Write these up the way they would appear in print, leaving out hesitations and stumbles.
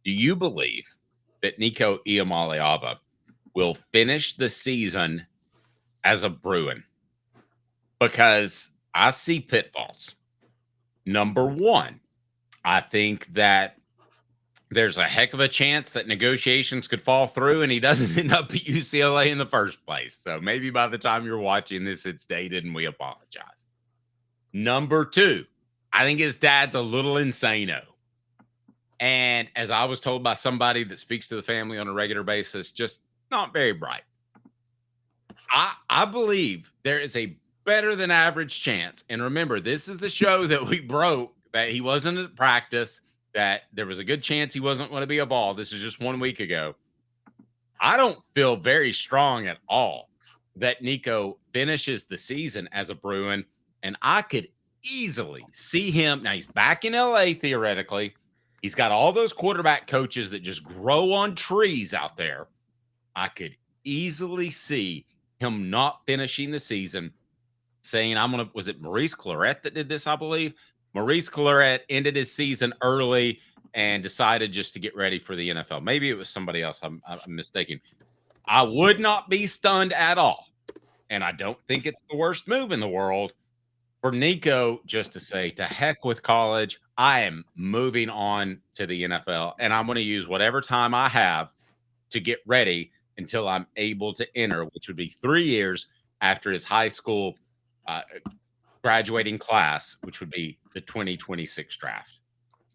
Do you believe that Nico Iamaleava will finish the season as a Bruin? Because I see pitfalls. Number one, I think that there's a heck of a chance that negotiations could fall through and he doesn't end up at UCLA in the first place. So maybe by the time you're watching this, it's dated and we apologize. Number two, I think his dad's a little insano. And as I was told by somebody that speaks to the family on a regular basis, just not very bright. I believe there is a better than average chance. And remember, this is the show that we broke that he wasn't at practice, that there was a good chance he wasn't going to be a Vol. This is just 1 week ago. I don't feel very strong at all that Nico finishes the season as a Bruin. And I could easily see him. Now he's back in LA theoretically. He's got all those quarterback coaches that just grow on trees out there. I could easily see him not finishing the season, saying, was it Maurice Clarett that did this, I believe? Maurice Clarett ended his season early and decided just to get ready for the NFL. Maybe it was somebody else. I'm mistaken. I would not be stunned at all. And I don't think it's the worst move in the world for Nico just to say, to heck with college. I am moving on to the NFL, and I'm going to use whatever time I have to get ready until I'm able to enter, which would be 3 years after his high school graduating class, which would be the 2026 draft.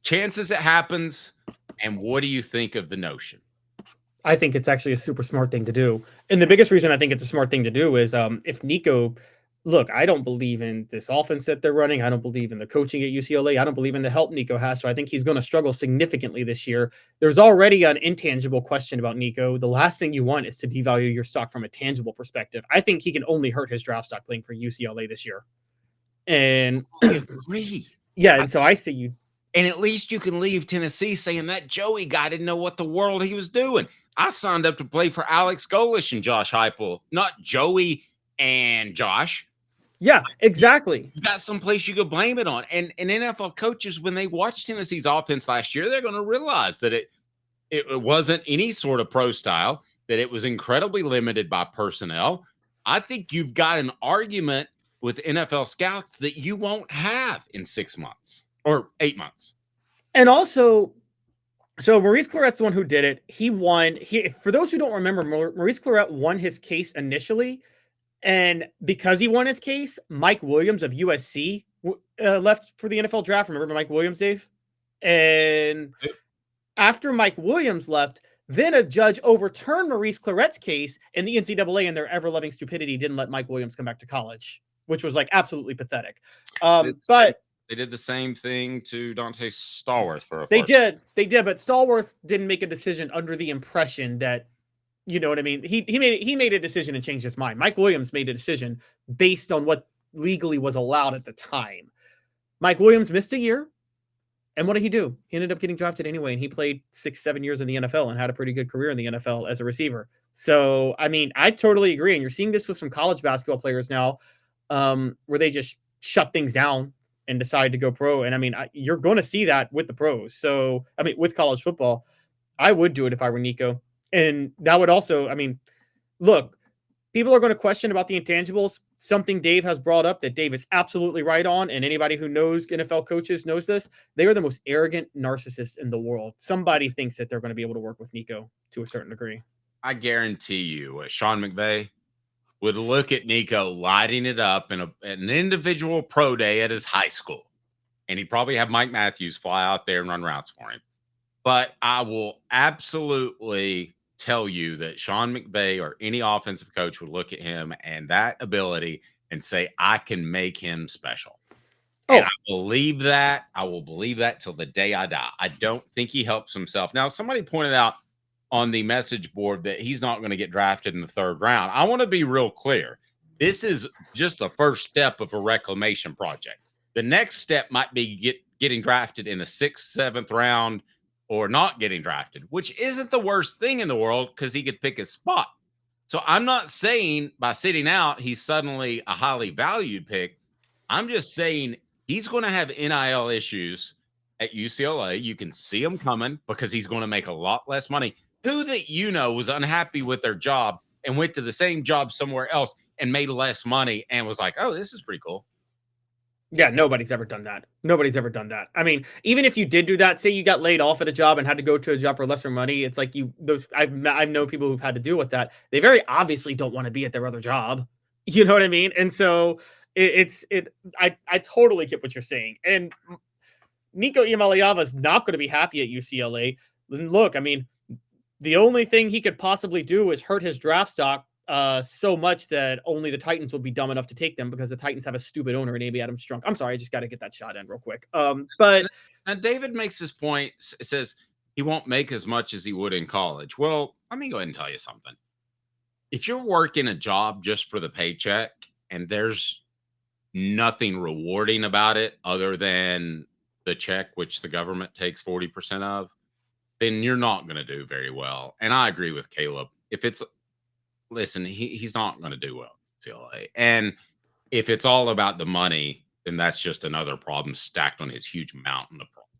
Chances it happens, and what do you think of the notion? I think it's actually a super smart thing to do. And the biggest reason I think it's a smart thing to do is if Nico, look, I don't believe in this offense that they're running. I don't believe in the coaching at UCLA. I don't believe in the help Nico has. So I think he's going to struggle significantly this year. There's already an intangible question about Nico. The last thing you want is to devalue your stock from a tangible perspective. I think he can only hurt his draft stock playing for UCLA this year. And I agree. Yeah, and so I see you. And at least you can leave Tennessee saying that Joey guy didn't know what the world he was doing. I signed up to play for Alex Golish and Josh Heupel, not Joey and Josh. Yeah, exactly. You got someplace you could blame it on. And NFL coaches, when they watch Tennessee's offense last year, they're going to realize that it wasn't any sort of pro style, that it was incredibly limited by personnel. I think you've got an argument with NFL scouts that you won't have in 6 months or 8 months. And also, so Maurice Clarett's the one who did it. He won. For those who don't remember, Maurice Clarett won his case initially. And because he won his case, Mike Williams of USC left for the NFL draft. Remember Mike Williams, Dave? And after Mike Williams left, then a judge overturned Maurice Clarett's case, and the NCAA, in their ever-loving stupidity, didn't let Mike Williams come back to college, which was like absolutely pathetic. But they did the same thing to Dante Stallworth for a They did, but Stallworth didn't make a decision under the impression that, you know what I mean? He made a decision and changed his mind. Mike Williams made a decision based on what legally was allowed at the time. Mike Williams missed a year. And what did he do? He ended up getting drafted anyway, and he played 6-7 years in the NFL and had a pretty good career in the NFL as a receiver. So, I mean, I totally agree. And you're seeing this with some college basketball players now, where they just shut things down and decide to go pro. And I mean, you're going to see that with the pros. So, I mean, with college football, I would do it if I were Nico. And that would also, I mean, look, people are going to question about the intangibles. Something Dave has brought up that Dave is absolutely right on. And anybody who knows NFL coaches knows this. They are the most arrogant narcissists in the world. Somebody thinks that they're going to be able to work with Nico to a certain degree. I guarantee you, Sean McVay would look at Nico lighting it up in an individual pro day at his high school. And he'd probably have Mike Matthews fly out there and run routes for him. But I will absolutely tell you that Sean McVay or any offensive coach would look at him and that ability and say, I can make him special. And I believe that. I will believe that till the day I die. I don't think he helps himself. Now, somebody pointed out on the message board that he's not going to get drafted in the 3rd round. I want to be real clear. This is just the first step of a reclamation project. The next step might be getting drafted in the 6th, 7th round, or not getting drafted, which isn't the worst thing in the world because he could pick his spot. So I'm not saying by sitting out, he's suddenly a highly valued pick. I'm just saying he's going to have NIL issues at UCLA. You can see him coming because he's going to make a lot less money. Who that was unhappy with their job and went to the same job somewhere else and made less money and was like, oh, this is pretty cool. Yeah, nobody's ever done that. Nobody's ever done that. I mean, even if you did do that, say you got laid off at a job and had to go to a job for lesser money, it's like I've known people who've had to deal with that. They very obviously don't want to be at their other job. You know what I mean? And so I totally get what you're saying. And Nico Iamaleava is not going to be happy at UCLA. And look, I mean, the only thing he could possibly do is hurt his draft stock so much that only the Titans would be dumb enough to take them because the Titans have a stupid owner in Amy Adams Strunk. I'm sorry, I just got to get that shot in real quick. But and David makes his point. Says he won't make as much as he would in college. Well, let me go ahead and tell you something. If you're working a job just for the paycheck and there's nothing rewarding about it other than the check, which the government takes 40% of, then you're not going to do very well. And I agree with Caleb. If it's listen, he's not going to do well at UCLA. And if it's all about the money, then that's just another problem stacked on his huge mountain of problems.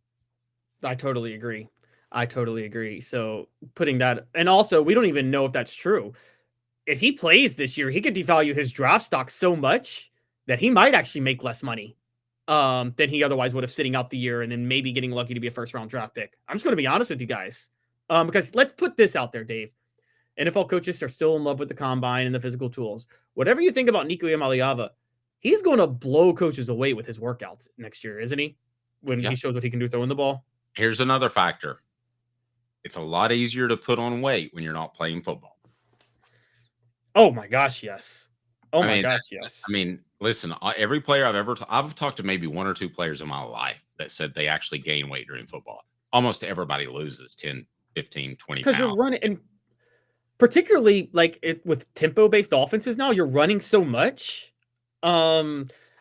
I totally agree. I totally agree. So putting that, and also we don't even know if that's true. If he plays this year, he could devalue his draft stock so much that he might actually make less money than he otherwise would have sitting out the year and then maybe getting lucky to be a first-round draft pick. I'm just going to be honest with you guys. Because let's put this out there, Dave. NFL coaches are still in love with the combine and the physical tools. Whatever you think about Nico Iamaleava, he's going to blow coaches away with his workouts next year, isn't he? When he shows what he can do throwing the ball. Here's another factor. It's a lot easier to put on weight when you're not playing football. Oh my gosh, yes. Oh my gosh, yes. I mean, listen, every player I've talked to maybe one or two players in my life that said they actually gain weight during football. Almost everybody loses 10, 15, 20 pounds. Because you're running, and particularly like with tempo-based offenses now, you're running so much. I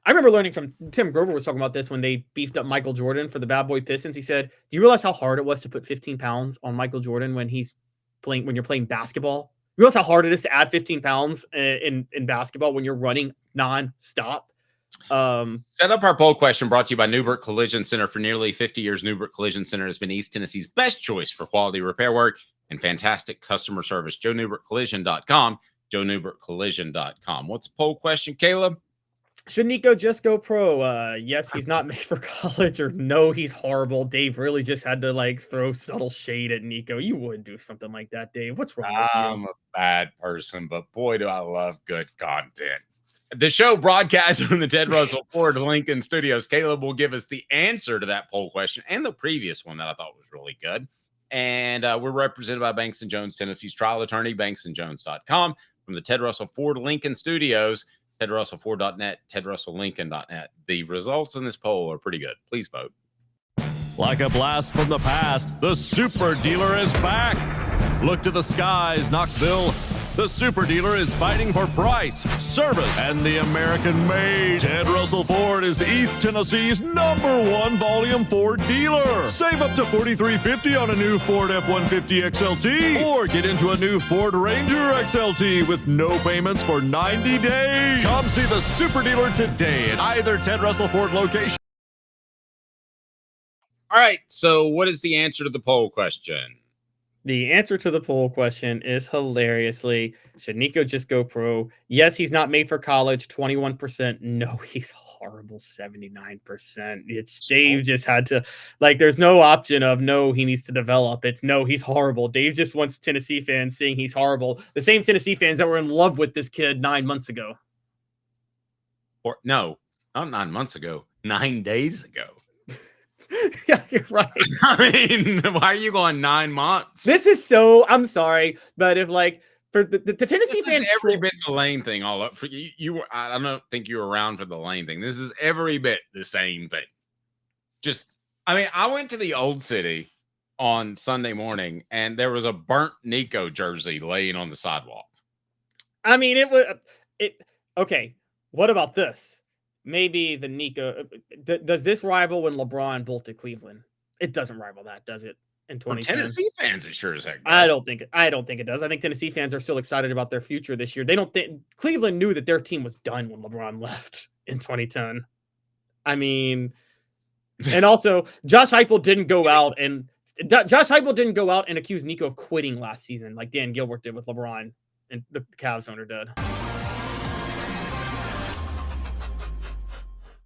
remember learning from Tim Grover was talking about this when they beefed up Michael Jordan for the Bad Boy Pistons. He said, "Do you realize how hard it was to put 15 pounds on Michael Jordan when you're playing basketball? You realize how hard it is to add 15 pounds in basketball when you're running nonstop?" Set up our poll question brought to you by Newbert Collision Center. For nearly 50 years, Newbert Collision Center has been East Tennessee's best choice for quality repair work and fantastic customer service. JoeNewbertCollision.com. JoeNewbertCollision.com. What's the poll question, Caleb? Should Nico just go pro? Yes, he's not made for college, or no, he's horrible. Dave really just had to throw subtle shade at Nico. You would do something like that, Dave. What's wrong with you? I'm a bad person, but boy, do I love good content. The show broadcast from the Ted Russell Ford Lincoln Studios. Caleb will give us the answer to that poll question and the previous one that I thought was really good. And we're represented by Banks & Jones, Tennessee's trial attorney, banksandjones.com. From the Ted Russell Ford Lincoln Studios, TedRussellFord.net, TedRussellLincoln.net. The results in this poll are pretty good. Please vote. Like a blast from the past, the Super Dealer is back. Look to the skies, Knoxville. The Super Dealer is fighting for price, service, and the American-made. Ted Russell Ford is East Tennessee's #1 volume Ford dealer. Save up to $4,350 on a new Ford F-150 XLT, or get into a new Ford Ranger XLT with no payments for 90 days. Come see the Super Dealer today at either Ted Russell Ford location. All right, so what is the answer to the poll question? The answer to the poll question is hilariously, should Nico just go pro? Yes, he's not made for college, 21%. No, he's horrible, 79%. It's Dave just had to, there's no option of no, he needs to develop. It's no, he's horrible. Dave just wants Tennessee fans saying he's horrible. The same Tennessee fans that were in love with this kid 9 months ago. Or no, not 9 months ago, 9 days ago. Yeah, you're right. I mean, why are you going 9 months? This is so, I'm sorry, but if for the Tennessee fans, every bit the Lane thing all up for you. I don't think you were around for the Lane thing. This is every bit the same thing. I went to the Old City on Sunday morning and there was a burnt Nico jersey laying on the sidewalk. I mean, okay. What about this? Maybe the Nico. Does this rival when LeBron bolted Cleveland? It doesn't rival that, does it? In 2010, Tennessee fans, it sure as heck does. I don't think it does. I think Tennessee fans are still excited about their future this year. They don't think Cleveland knew that their team was done when LeBron left in 2010. I mean, And also, Josh Heupel didn't go out and accuse Nico of quitting last season like Dan Gilbert did with LeBron and the Cavs owner did.